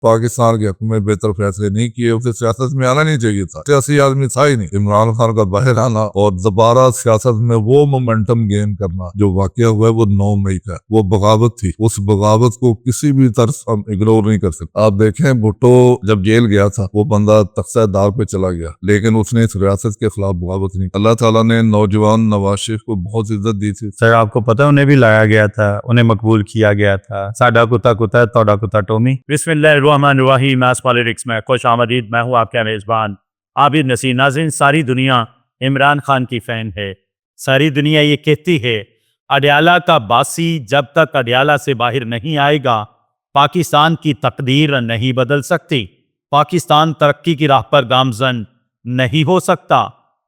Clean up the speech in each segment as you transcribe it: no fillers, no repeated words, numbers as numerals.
पाकिस्तान के हक में बेहतर फैसले नहीं किए, उसे सियासत में आना नहीं चाहिए था। सियासी आदमी था ही नहीं। इमरान खान का बाहर आना और दोबारा सियासत में वो मोमेंटम गेन करना जो वाकया हुआ है वो 9 मई का, वो बगावत थी। उस बगावत को किसी भी तरह हम इग्नोर नहीं कर सकते। आप देखें भुट्टो जब जेल गया था वो बंदा तख्ता-ए-दार पे चला गया, लेकिन उसने इस रियासत के खिलाफ बगावत नहीं। अल्लाह ताला ने नौजवान नवाज शरीफ को बहुत इज्जत दी थी। सर आपको पता है उन्हें भी लाया गया था, उन्हें मकबूल किया गया था। साडा कुत्ता कुत्ता तोड़ा कुत्ता टोमी। बिस्मिल्लाहिर्रहमानिर्रहीम। मैथ पॉलिटिक्स में खुश आमदीद। मैं हूँ आपका मेज़बान आबिद नसीर। नाज़रीन, सारी दुनिया इमरान खान की फ़ैन है। सारी दुनिया ये कहती है अडयाला का बासी जब तक अडयाला से बाहर नहीं आएगा पाकिस्तान की तकदीर नहीं बदल सकती। पाकिस्तान तरक्की की राह पर गामजन नहीं हो सकता।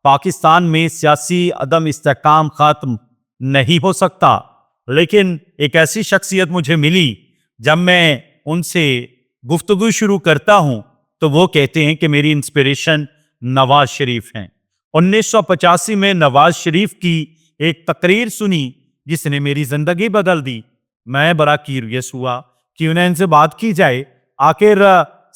पाकिस्तान में सियासी अदम इस्तेहकाम खत्म नहीं हो सकता। लेकिन एक ऐसी शख्सियत मुझे मिली, जब मैं उनसे गुफ्तगू शुरू करता हूं तो वो कहते हैं कि मेरी इंस्पिरेशन नवाज शरीफ हैं। 1985 में नवाज शरीफ की एक तकरीर सुनी जिसने मेरी जिंदगी बदल दी। मैं बड़ा क्यूरियस हुआ कि उन्हें इनसे बात की जाए। आखिर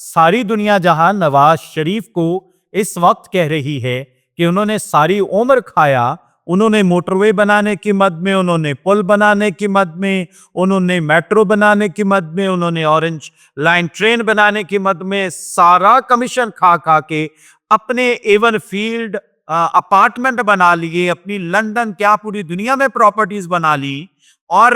सारी दुनिया जहां नवाज शरीफ को इस वक्त कह रही है कि उन्होंने सारी उम्र खाया, उन्होंने मोटरवे बनाने की मद में, उन्होंने पुल बनाने की मद में, उन्होंने मेट्रो बनाने की मद में, उन्होंने ऑरेंज लाइन ट्रेन बनाने की मद में सारा कमीशन खा खा के अपने एवन फील्ड अपार्टमेंट बना लिए, अपनी लंदन क्या पूरी दुनिया में प्रॉपर्टीज बना ली। और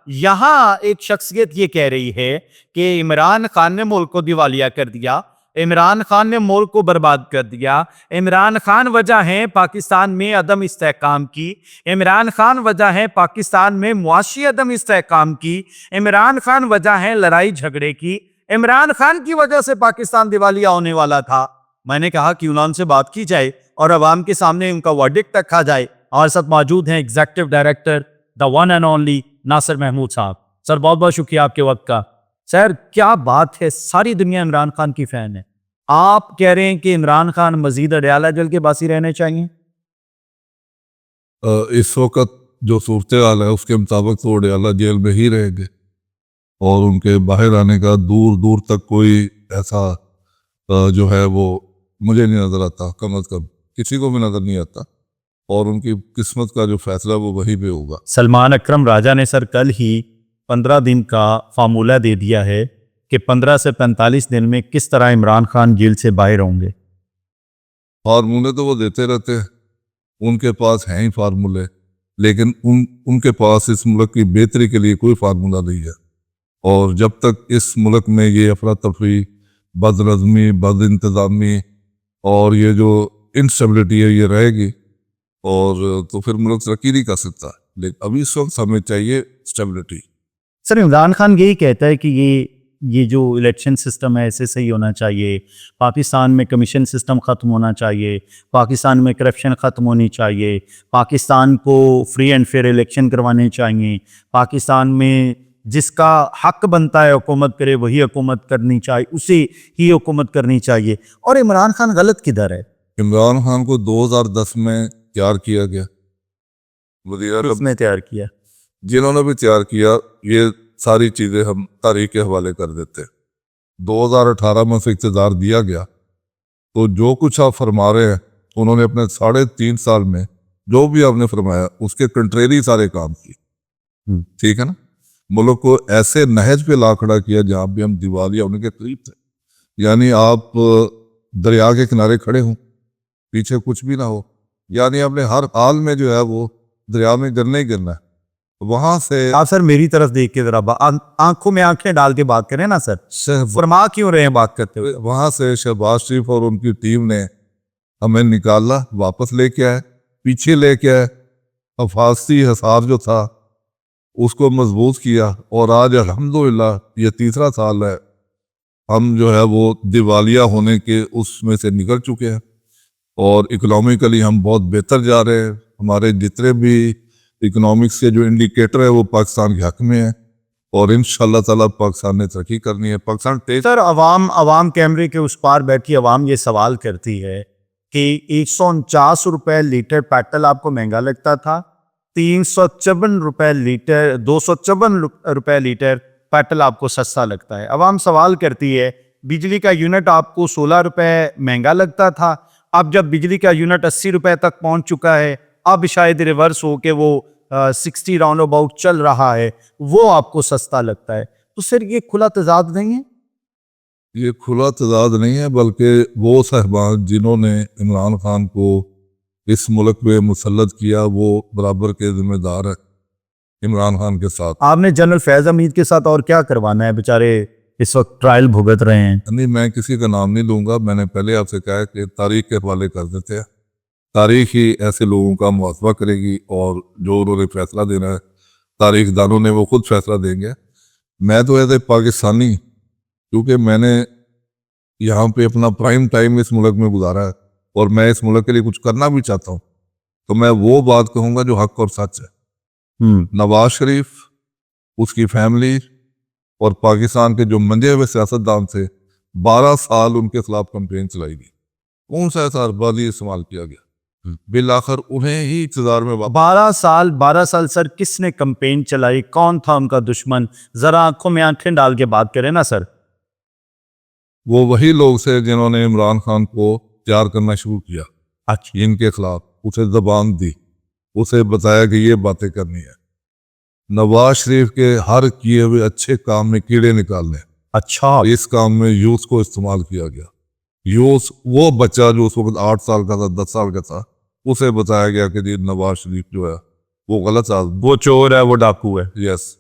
यहां एक शख्सियत ये कह रही है कि इमरान खान ने मुल्क को दिवालिया कर दिया, इमरान खान ने मुल्क को बर्बाद कर दिया, इमरान खान वजह है पाकिस्तान में अदम इस्तेहकाम की, इमरान खान वजह है पाकिस्तान में मुआशी अदम इस्तेहकाम की, इमरान खान वजह है लड़ाई झगड़े की, इमरान खान की वजह से पाकिस्तान दिवालिया होने वाला था। मैंने कहा कि उनसे बात की जाए और अवाम के सामने उनका वर्डिक्ट रखा जाए। और साथ मौजूद हैं executive director the one and only Nasir Mahmood sahab. Sir बहुत बहुत शुक्रिया आपके वक्त का। सर क्या बात है, सारी दुनिया इमरान खान की फैन है, आप कह रहे हैं कि इमरान खान मजीद अडयाला जेल के बासी रहने चाहिए? इस वक्त जो सूरत हाल है उसके मुताबिक तो अडयाला जेल में ही रहेंगे और उनके बाहर आने का दूर दूर तक कोई ऐसा जो है वो मुझे नहीं नजर आता, कम अज कम किसी को भी नजर नहीं आता। और उनकी किस्मत का जो फैसला वो वहीं पे होगा। सलमान अकरम राजा ने सर कल ही 15 दिन का फार्मूला दे दिया है कि 15 से 45 दिन में किस तरह इमरान खान जेल से बाहर होंगे। फार्मूले तो वो देते रहते हैं, उनके पास हैं ही फार्मूले, लेकिन उनके पास इस मुल्क की बेहतरी के लिए कोई फार्मूला नहीं है। और जब तक इस मुल्क में ये अफरा तफरी, बदनज़मी, बद इंतज़ामी और ये जो इंस्टेबिलिटी है ये रहेगी और तो फिर मुल्क तरक्की नहीं कर सकता। लेकिन अभी इस वक्त हमें चाहिए स्टेबिलिटी। सर इमरान खान यही कहता है कि ये जो इलेक्शन सिस्टम है ऐसे सही होना चाहिए, पाकिस्तान में कमीशन सिस्टम ख़त्म होना चाहिए, पाकिस्तान में करप्शन ख़त्म होनी चाहिए, पाकिस्तान को फ्री एंड फेयर इलेक्शन करवाने चाहिए, पाकिस्तान में जिसका हक बनता है हुकूमत करे वही हुकूमत करनी चाहिए, उसे ही हुकूमत करनी चाहिए। और इमरान खान गलत किधर है? इमरान खान को 2010 में तैयार किया गया, उसने तैयार किया, जिन्होंने भी तैयार किया, ये सारी चीज़ें हम तारीख के हवाले कर देते। 2018 में से इक़्तिदार दिया गया, तो जो कुछ आप फरमा रहे हैं उन्होंने अपने 3.5 साल में जो भी आपने फरमाया उसके कंट्रेरी सारे काम किए। ठीक है ना, मुल्क को ऐसे नहज पे ला खड़ा किया जहाँ भी हम दिवालिया होने के करीब थे। यानी आप दरिया के किनारे खड़े हों, पीछे कुछ भी ना हो, यानी आपने हर हाल में जो है वो दरिया में गिरना ही गिरना है। वहां से आप सर मेरी तरफ देख के जरा आंखों में आंखें डाल के बात करें ना सर, फरमा क्यों रहे हैं बात करते हुए? वहां से शहबाज शरीफ और उनकी टीम ने हमें निकाला, वापस लेके आए, पीछे लेके आए, हफाजती हिसार जो था उसको मजबूत किया और आज अल्हम्दुलिल्लाह ये 3रा साल है हम जो है वो दिवालिया होने के उसमें से निकल चुके हैं और इकोनॉमिकली हम बहुत बेहतर जा रहे हैं। हमारे जितने भी इकोनॉमिक्स के जो इंडिकेटर है वो पाकिस्तान के हक में है और इंशाअल्लाह ताला पाकिस्तान ने तरक्की करनी है। पाकिस्तान सर अवाम कैमरे के उस पार बैठी अवाम ये सवाल करती है कि 149 रुपए लीटर पेट्रोल आपको महंगा लगता था, 354 रुपए लीटर 254 रुपए लीटर पेट्रोल आपको सस्ता लगता है। अब हम सवाल करती है, बिजली का यूनिट आपको 16 रुपए महंगा लगता था, अब जब बिजली का यूनिट 80 रुपए तक पहुंच चुका है, अब शायद रिवर्स हो के वो 60 राउंड अबाउट चल रहा है, वो आपको सस्ता लगता है। तो सर ये खुला तजाद नहीं है? ये खुला तजाद नहीं है, बल्कि वो साहबान जिन्होंने इमरान खान को इस मुल्क में मुसल्लत किया वो बराबर के जिम्मेदार है इमरान खान के साथ। आपने जनरल फैज हमीद के साथ और क्या करवाना है, बेचारे इस वक्त ट्रायल भुगत रहे हैं। नहीं, मैं किसी का नाम नहीं लूंगा। मैंने पहले आपसे कहा है कि तारीख के हवाले कर देते हैं, तारीख ही ऐसे लोगों का मुआवजा करेगी और जो उन्होंने फैसला देना है तारीख दानों ने वो खुद फैसला देंगे। मैं तो एज ए पाकिस्तानी, क्योंकि मैंने यहाँ पे अपना प्राइम टाइम इस मुल्क में गुजारा है और मैं इस मुल्क के लिए कुछ करना भी चाहता हूँ, तो मैं वो बात कहूँगा जो हक और सच है। नवाज शरीफ, उसकी फैमिली और पाकिस्तान के जो मंजे हुए सियासतदान थे, 12 साल उनके खिलाफ कंपेन चलाई गई। कौन सा ऐसा अरबाजी इस्तेमाल किया गया? बिल आखिर उन्हें ही इक़्तिदार में 12 साल सर किसने कंपेन चलाई, कौन था उनका दुश्मन? जरा आंखों में आंखें डाल के बात करें ना सर। वो वही लोग थे जिन्होंने इमरान खान को तैयार करना शुरू किया अच्छा, इनके खिलाफ, उसे जबान दी, उसे बताया कि ये बातें करनी है। नवाज शरीफ के हर किए हुए अच्छे काम में कीड़े निकालने, अच्छा, इस काम में यूथ को इस्तेमाल किया गया। यूथ, वो बच्चा जो उस वक्त 8 साल का था, 10 साल का था, उसे बताया गया कि जी नवाज शरीफ जो है वो गलत आदमी, वो चोर है, वो डाकू है। यस,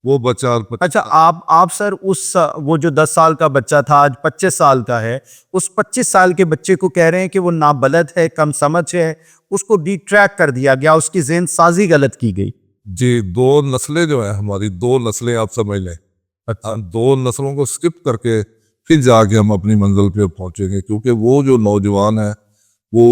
वो बच्चा अच्छा, आप सर उस वो जो 10 साल का बच्चा था आज 25 साल का है, उस 25 साल के बच्चे को कह रहे हैं कि वो नाबलद है, कम समझ है, उसको डिट्रैक्ट कर दिया गया, उसकी ज़हन साजी गलत की गई। जी। 2 नस्लें जो है हमारी, 2 नस्लें आप समझ लें। अच्छा, 2 नस्लों को स्किप करके फिर जाके हम अपनी मंजिल पे पहुंचेंगे, क्योंकि वो जो नौजवान है वो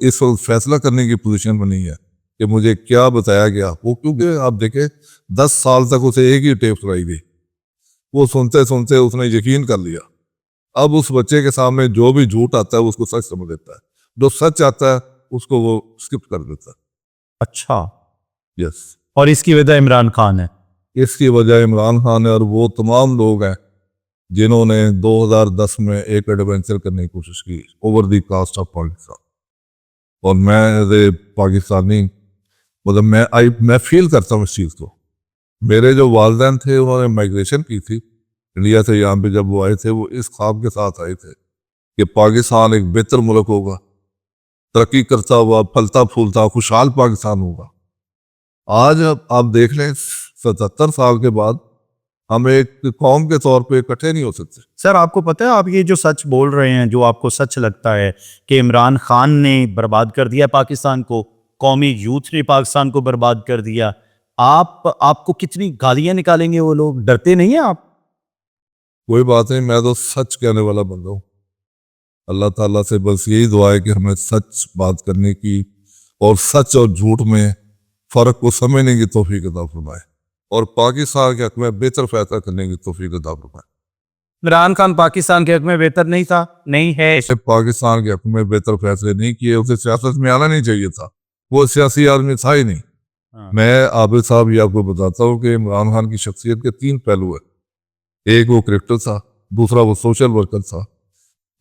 इस वक्त फैसला करने की पोजीशन में नहीं है कि मुझे क्या बताया गया। वो क्योंकि आप देखें 10 साल तक उसे एक ही टेप सुनाई दी, वो सुनते सुनते उसने यकीन कर लिया। अब उस बच्चे के सामने जो भी झूठ आता है उसको सच समझ लेता है, जो सच आता है उसको वो स्किप कर देता है। अच्छा, यस, और इसकी वजह इमरान खान है। इसकी वजह इमरान खान है और वो तमाम लोग हैं जिन्होंने 2010 में एक एडवेंचर करने की कोशिश की, over the cost of Pakistan. और मैं एज ए पाकिस्तानी, मतलब मैं फील करता हूँ इस चीज़ को। मेरे जो वालिदैन थे उन्होंने माइग्रेशन की थी इंडिया से यहाँ पे, जब वो आए थे वो इस ख्वाब के साथ आए थे कि पाकिस्तान एक बेहतर मुल्क होगा, तरक्की करता हुआ, फलता फूलता, खुशहाल पाकिस्तान होगा। आज आप देख लें 77 साल के बाद हम एक कौम के तौर पे इकट्ठे नहीं हो सकते। सर आपको पता है, आप ये जो सच बोल रहे हैं, जो आपको सच लगता है कि इमरान खान ने बर्बाद कर दिया पाकिस्तान को, कौमी यूथ ने पाकिस्तान को बर्बाद कर दिया, आपको कितनी गालियां निकालेंगे वो लोग, डरते नहीं हैं आप? कोई बात नहीं, मैं तो सच कहने वाला बंदा हूँ। अल्लाह ताला से बस यही दुआ है कि हमें सच बात करने की और सच और झूठ में फ़र्क को समझने की तौफीक अता फरमाए और पाकिस्तान के हक में बेहतर फैसला करने की तौफीक अता फरमाए। इमरान खान पाकिस्तान के हक में बेहतर नहीं था, नहीं है। उसने पाकिस्तान के हक में बेहतर फैसले नहीं किए, उसे सियासत में आना नहीं चाहिए था, वो सियासी आदमी था ही नहीं। मैं आबिद साहब ये आपको बताता हूँ कि इमरान खान की शख्सियत के 3 पहलू है। एक वो क्रिकेटर था, दूसरा वो सोशल वर्कर था।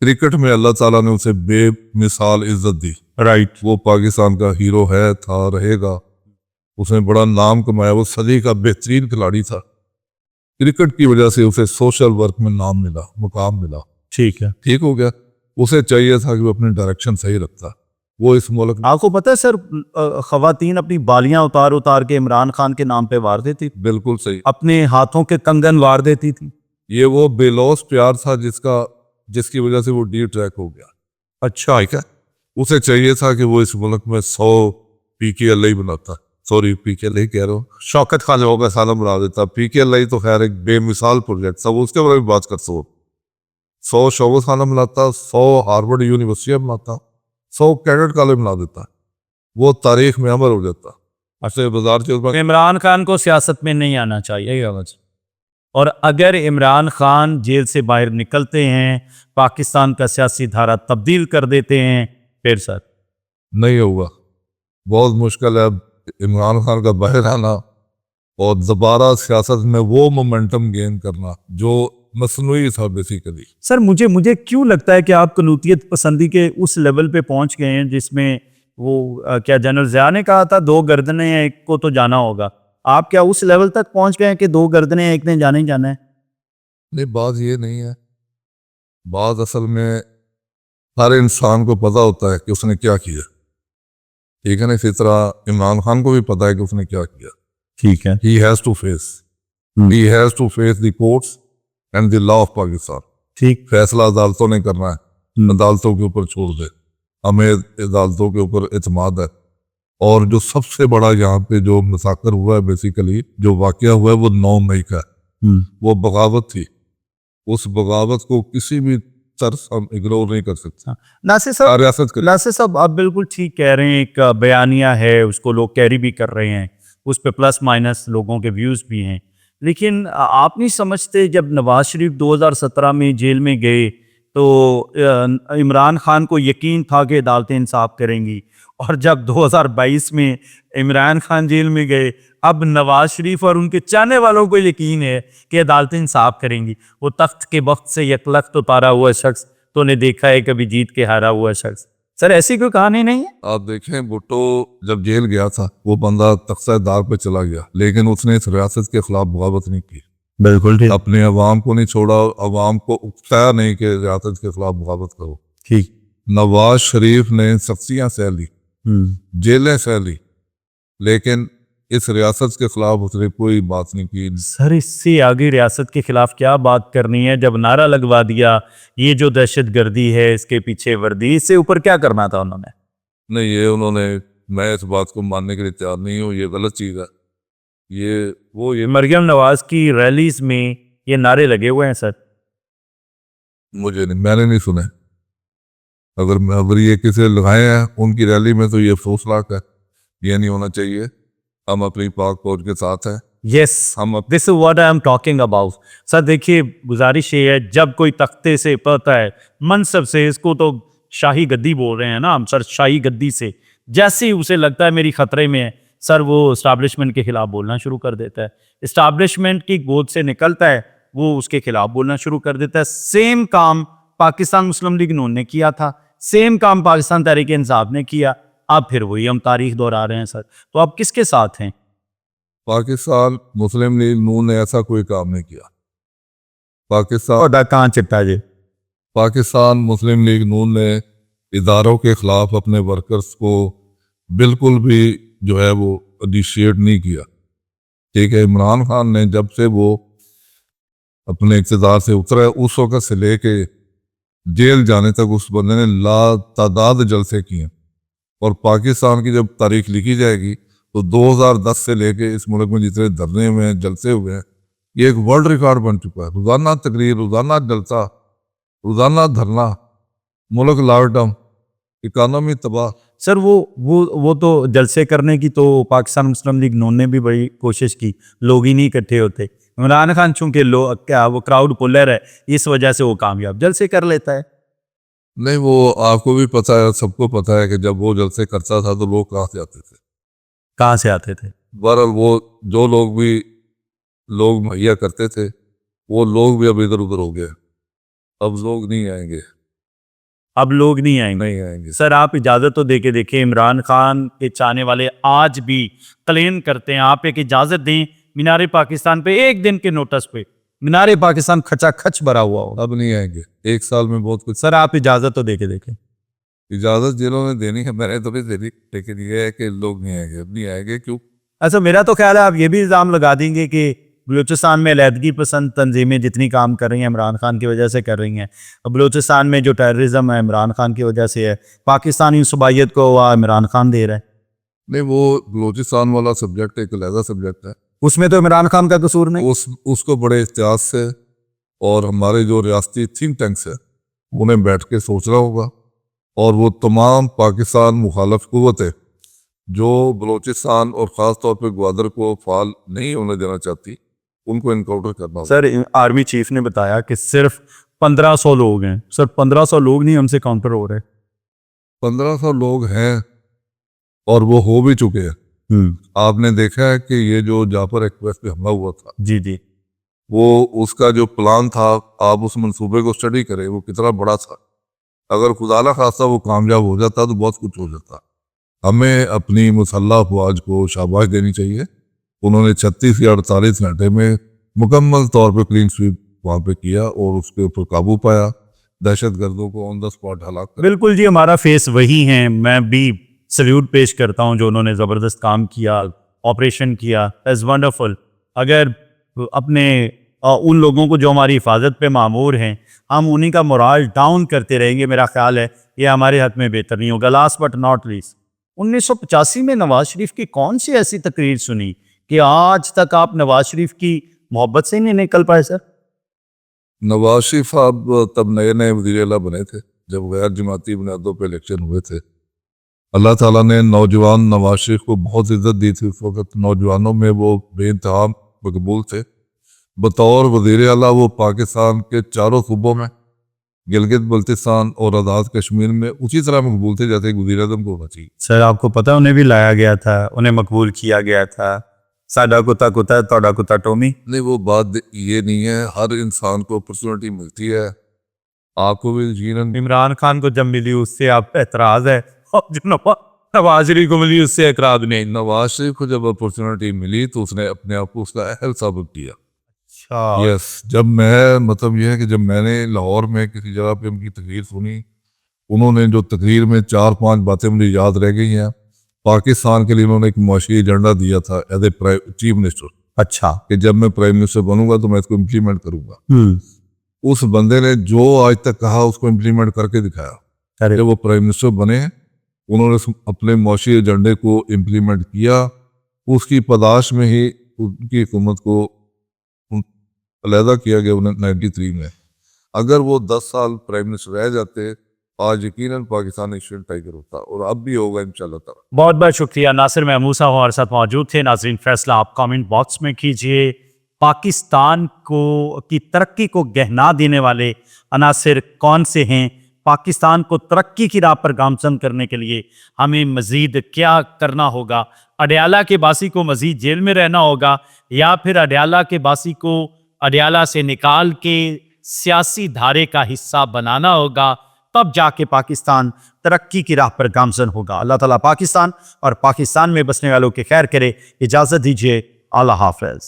क्रिकेट में अल्लाह ताला ने उसे बेमिसाल इज्जत दी, राइट। वो पाकिस्तान का हीरो है, था, रहेगा। उसने बड़ा नाम कमाया, वो सदी का बेहतरीन खिलाड़ी था। क्रिकेट की वजह से उसे सोशल वर्क में नाम मिला, मुकाम मिला, ठीक है, ठीक हो गया। उसे चाहिए था कि वो अपनी डायरेक्शन सही रखता। वो इस मुल्क में, आपको पता है सर, खवातीन अपनी बालियां उतार उतार के इमरान खान के नाम पे वार देती थी, बिल्कुल सही, अपने हाथों के कंगन वार देती थी। ये वो बेलौस प्यार था जिसकी वजह से वो डी ट्रैक हो गया। अच्छा, ठीक है, उसे चाहिए था कि वो इस मुल्क में 100 PKLI बनाता, सॉरी PKLI कह रहा हूँ, शौकत खान होगा साला बना देता। PKLI तो खैर एक बेमिसाल प्रोजेक्ट था, वो उसके बारे में बात करता हूँ। 100 शौकत खाना बनाता, 100 हार्वर्ड यूनिवर्सिटी बनाता, 100 कैडेट कॉलेज बना देता, वो तारीख में अमर हो जाता। अच्छा, बाजार के इमरान खान को सियासत में नहीं आना चाहिए। और अगर इमरान खान जेल से बाहर निकलते हैं, पाकिस्तान का सियासी धारा तब्दील कर देते हैं, फिर सर नहीं होगा, बहुत मुश्किल है अब इमरान खान का बाहर आना और दोबारा सियासत में वो मोमेंटम गेन करना जो मसनूई था बेसिकली। सर मुझे मुझे क्यों लगता है कि आप कनूतियत पसंदी के उस लेवल पे पहुंच गए हैं जिसमें वो क्या जनरल ज़िया ने कहा था 2 गर्दनें हैं, एक को तो जाना होगा। आप क्या उस लेवल तक पहुंच गए हैं कि 2 गर्दनें हैं, एक ने जाना ही जाना है? नहीं, बात ये नहीं है। बात असल में हर इंसान को पता होता है कि उसने क्या किया, ठीक है ना। इसी तरह इमरान खान को भी पता है कि उसने क्या किया। ठीक है। He has to face the courts and the law of Pakistan. ठीक। फैसला अदालतों ने करना है, अदालतों के ऊपर छोड़ दे। हमें अदालतों के ऊपर एतमाद है। और जो सबसे बड़ा यहाँ पे जो मसाकर हुआ है, बेसिकली जो वाकया हुआ है, वो 9 मई का है। वो बगावत थी। उस बगावत को किसी भी तरह हम इग्नोर नहीं कर सकते। नासिर साहब, रियासत के नासिर साहब आप बिल्कुल ठीक कह रहे हैं। एक बयानिया है, उसको लोग कैरी भी कर रहे हैं, उस पे प्लस माइनस लोगों के व्यूज़ भी हैं। लेकिन आप नहीं समझते जब नवाज शरीफ 2017 में जेल में गए तो इमरान खान को यकीन था कि अदालतें इंसाफ करेंगी, और जब 2022 में इमरान खान जेल में गए, अब नवाज शरीफ और उनके चाहने वालों को यकीन है कि अदालतें इंसाफ करेंगी। वो तख्त के वक्त से यकलख्त उतारा हुआ शख्स तो ने देखा है कभी जीत के हारा हुआ शख्स। सर ऐसी कोई कहानी नहीं है? आप देखें, भुट्टो जब जेल गया था, वो बंदा तख्तादार पे चला गया, लेकिन उसने इस रियासत के खिलाफ बगावत नहीं की। बिल्कुल ठीक। अपने अवाम को नहीं छोड़ा, अवाम को उकसाया नहीं कि रियासत के खिलाफ बगावत करो। ठीक। नवाज शरीफ ने सख्तियां सह ली, जेलें सह ली, लेकिन इस रियासत के खिलाफ उसने कोई बात नहीं की। सर इससे आगे रियासत के खिलाफ क्या बात करनी है जब नारा लगवा दिया ये जो दहशत गर्दी है इसके पीछे वर्दी, इससे ऊपर क्या करना था उन्होंने? नहीं, ये उन्होंने, मैं इस बात को मानने के लिए तैयार नहीं हूँ, ये गलत चीज़ है। ये मरियम नवाज की रैलीज में ये नारे लगे हुए हैं सर। मुझे नहीं, मैंने नहीं सुने। अगर ये किसी लगाए हैं उनकी रैली में, तो ये अफसोसनाक है। ये नहीं होना चाहिए। हम अपनी पाक फौज के साथ हैं। Yes, this is what I am talking about. Sir देखिए, गुजारिश ये है, जब कोई तख्ते से पता है, मनसब से, इसको तो शाही गद्दी बोल रहे हैं ना हम सर, शाही गद्दी से जैसे ही उसे लगता है मेरी खतरे में है, सर वो इस्टाब्लिशमेंट के खिलाफ बोलना शुरू कर देता है। इस्टाब्लिशमेंट की गोद से निकलता है, वो उसके खिलाफ बोलना शुरू कर देता है। सेम काम पाकिस्तान मुस्लिम लीग नून ने किया था, सेम काम पाकिस्तान तहरीक इंसाफ ने किया। अब फिर वही हम तारीख दोहरा रहे हैं सर। तो आप किसके साथ हैं? पाकिस्तान मुस्लिम लीग नून ने ऐसा कोई काम नहीं किया। पाकिस्तान मुस्लिम लीग नून ने इदारों के खिलाफ अपने वर्कर्स को बिल्कुल भी जो है वो इनिशिएट नहीं किया। ठीक है, इमरान खान ने जब से वो अपने इक़्तिदार से उतरा, उस वक्त से लेके जेल जाने तक उस बंदे ने लातादाद जलसे किए। और पाकिस्तान की जब तारीख लिखी जाएगी तो 2010 से लेके इस मुल्क में जितने धरने हुए हैं, जलसे हुए हैं, ये एक वर्ल्ड रिकॉर्ड बन चुका है। रोजाना तकरीर, रोजाना जलसा, रोजाना धरना, मुल्क लॉकडाउन, इकानमी तबाह। सर वो तो जलसे करने की तो पाकिस्तान मुस्लिम लीग नून ने भी बड़ी कोशिश की, लोग ही नहीं इकट्ठे होते। इमरान खान चूंकि लोग क्या वो क्राउड पुलर है, इस वजह से वो कामयाब जलसे कर लेता है। नहीं, वो आपको भी पता है, सबको पता है कि जब वो जलसे करता था तो लोग कहाँ से आते थे? कहाँ से आते थे? बहरहाल वो जो लोग मुहैया करते थे, वो लोग भी अब इधर उधर हो गए। अब लोग नहीं आएंगे। अब लोग नहीं आएंगे। नहीं आएंगे। सर आप इजाज़त तो दे के देखिए, इमरान खान के चाहने वाले आज भी क्लेम करते हैं, आप एक इजाज़त दें मीनारे पाकिस्तान पे एक दिन के नोटिस पे मीनारे पाकिस्तान खचाखच भरा हुआ होगा। अब नहीं आएंगे, एक साल में बहुत कुछ। सर आप इजाज़त तो दे के देखें। इजाज़त जिन्होंने देनी है, मैंने तो नहीं देनी, लेकिन ये है कि लोग नहीं आएंगे। अब नहीं आएंगे। क्यों? अच्छा, मेरा तो ख्याल है आप ये भी इल्ज़ाम लगा देंगे कि बलूचिस्तान में अलहदगी पसंद तंजीमें जितनी काम कर रही हैं इमरान खान की वजह से कर रही हैं। बलूचिस्तान में जो टेररिज्म है इमरान खान की वजह से है। पाकिस्तानी सूबाइयत को इमरान खान दे रहा है। नहीं, वो बलूचिस्तान वाला सब्जेक्ट एक अलहदा सब्जेक्ट है, उसमें तो इमरान खान का कसूर नहीं। उसको बड़े एहतियात से और हमारे जो रियासती थिंक टैंक्स है उन्हें बैठ के सोचना होगा। और वो तमाम पाकिस्तान मुखालफ कुव्वतें जो बलूचिस्तान और ख़ास तौर पर ग्वादर को फाल नहीं होने देना चाहती, उनको इनकाउंटर करना होगा। सर आर्मी चीफ ने बताया कि सिर्फ 1500 लोग हैं। सर 1500 लोग नहीं हमसे काउंटर हो रहे। 1500 लोग हैं और वो हो भी चुके हैं। आपने देखा है कि ये जो जाफर एक्सप्रेस पे हमला हुआ था, जी जी वो उसका जो प्लान था, आप उस मंसूबे को स्टडी करें, वो कितना बड़ा था। अगर खुदा ना खास्ता वो कामयाब हो जाता तो बहुत कुछ हो जाता। हमें अपनी मुसल्लह अफवाज को शाबाश देनी चाहिए। उन्होंने 36 या 48 घंटे में मुकम्मल तौर पे क्लीन स्वीप वहाँ पे किया और उसके ऊपर काबू पाया, दहशत गर्दों को ऑन द स्पॉट हलाक कर। बिल्कुल जी, हमारा फेस वही है। मैं भी सल्यूट पेश करता हूँ जो उन्होंने ज़बरदस्त काम किया, ऑपरेशन किया, इज़ वंडरफुल। अगर अपने उन लोगों को जो हमारी हिफाजत पे मामूर हैं, हम उन्हीं का मोराल डाउन करते रहेंगे, मेरा ख्याल है ये हमारे हाथ में बेहतर नहीं होगा। लास्ट बट नॉट लीस्ट, 1985 में नवाज शरीफ की कौन सी ऐसी तकरीर सुनी कि आज तक आप नवाज शरीफ की मोहब्बत से ही नहीं निकल पाए सर? नवाज शरीफ साहब तब नए नए वज़ीर आला बने थे जब गैर जमाती बुनियादों पे इलेक्शन हुए थे। अल्लाह ताला ने नौजवान नवाज शरीफ को बहुत इज्जत दी थी। उस वक्त नौजवानों में वो बेइंतहा मकबूल थे। बतौर वज़ीर आला वो पाकिस्तान के चारों सूबों में, गिलगित बल्तिस्तान और आज़ाद कश्मीर में उसी तरह मकबूल थे जैसे वज़ीर आज़म को होना चाहिए। सर आपको पता है उन्हें भी लाया गया था, उन्हें मकबूल किया गया था। साडा कुत्ता कुत्ता तोड़ा कुत्ता टोमी। नहीं, वो बात ये नहीं है। हर इंसान को अपॉर्चुनिटी मिलती है। आपको भी यकीनन इमरान खान को जब मिली उससे आप एतराज है, और जो नवाज शरीफ को मिली उससे एतराज नहीं। नवाज शरीफ को जब अपॉर्चुनिटी मिली तो उसने अपने आप को उसका अहल साबित किया। अच्छा यस, जब मैं मतलब यह है कि जब मैंने लाहौर में किसी जगह पे उनकी तकरीर सुनी, उन्होंने जो तकरीर में 4-5 बातें मुझे याद रह गई हैं। पाकिस्तान के लिए उन्होंने एक मुआशी एजेंडा दिया था एज ए चीफ मिनिस्टर अच्छा। कि जब मैं प्राइम मिनिस्टर बनूंगा तो मैं इसको इम्प्लीमेंट करूंगा। उस बंदे ने जो आज तक कहा उसको इम्प्लीमेंट करके दिखाया। अरे जब वो प्राइम मिनिस्टर बने, उन्होंने अपने मुआशी एजेंडे को इम्प्लीमेंट किया। उसकी पदाश में ही उनकी हुकूमत को अलहदा किया गया 93 में। अगर वो 10 साल प्राइम मिनिस्टर रह जाते, आज यकीनन पाकिस्तान एशियन टाइगर होता और अब भी होगा इंशाल्लाह ताला। बहुत बहुत शुक्रिया। नासिर महमूद साहब हमारे साथ मौजूद थे। नाज़रीन, फैसला आप कमेंट बॉक्स में कीजिए। पाकिस्तान को की तरक्की को गहना देने वाले अनासिर कौन से हैं? पाकिस्तान को तरक्की की राह पर गामजन करने के लिए हमें मज़ीद क्या करना होगा? अडयाला के बासी को मज़ीद जेल में रहना होगा, या फिर अडयाला के बासी को अडयाला से निकाल के सियासी धारे का हिस्सा बनाना होगा? तब जाके पाकिस्तान तरक्की की राह पर गामजन होगा। अल्लाह ताला पाकिस्तान और पाकिस्तान में बसने वालों की खैर करे। इजाज़त दीजिए। अल्लाह हाफ़िज़।